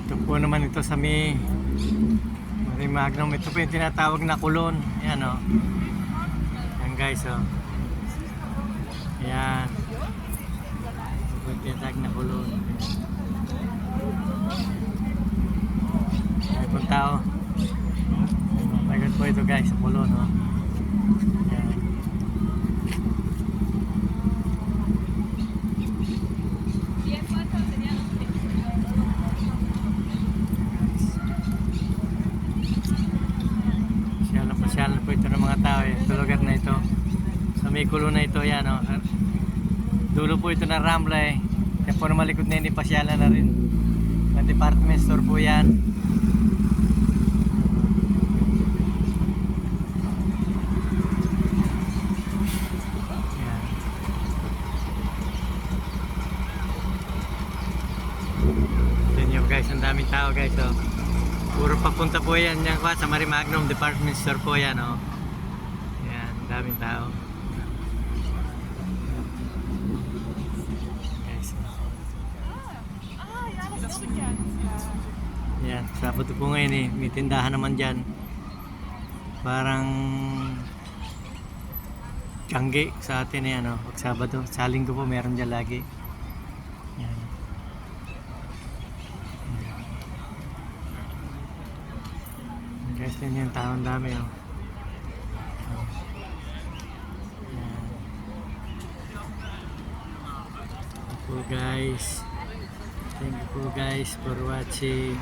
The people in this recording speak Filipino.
Ito po naman ito sa Magnum. Ito po yung tinatawag na kulon. Ayan o. Ayan guys o. Ayan. Ito po yung tinatawag na kulon. Ayan po tao. Magat po ito guys sa kulon o. Ayan. Pasyalan po ito ng mga tao eh. Ito lugar na ito. Sa may kulo na ito yan o. Dulo po ito ng Rambla eh. Kaya po na malikod na yun, pasyalan na rin. Ang department store po yan. Yan. Ito nyo guys, ang daming tao guys o. Puro papunta po yan yan sa Magnum department store po yan oh. Yan, daming tao. Guys. Yan, Sabado po ngayon eh. May tindahan naman dyan. Parang Tiangge sa atin eh ano, pag Sabado. Sa Linggo po meron dyan lagi. Yan. Guys, yan yung taong dami oh. Thank you po guys for watching.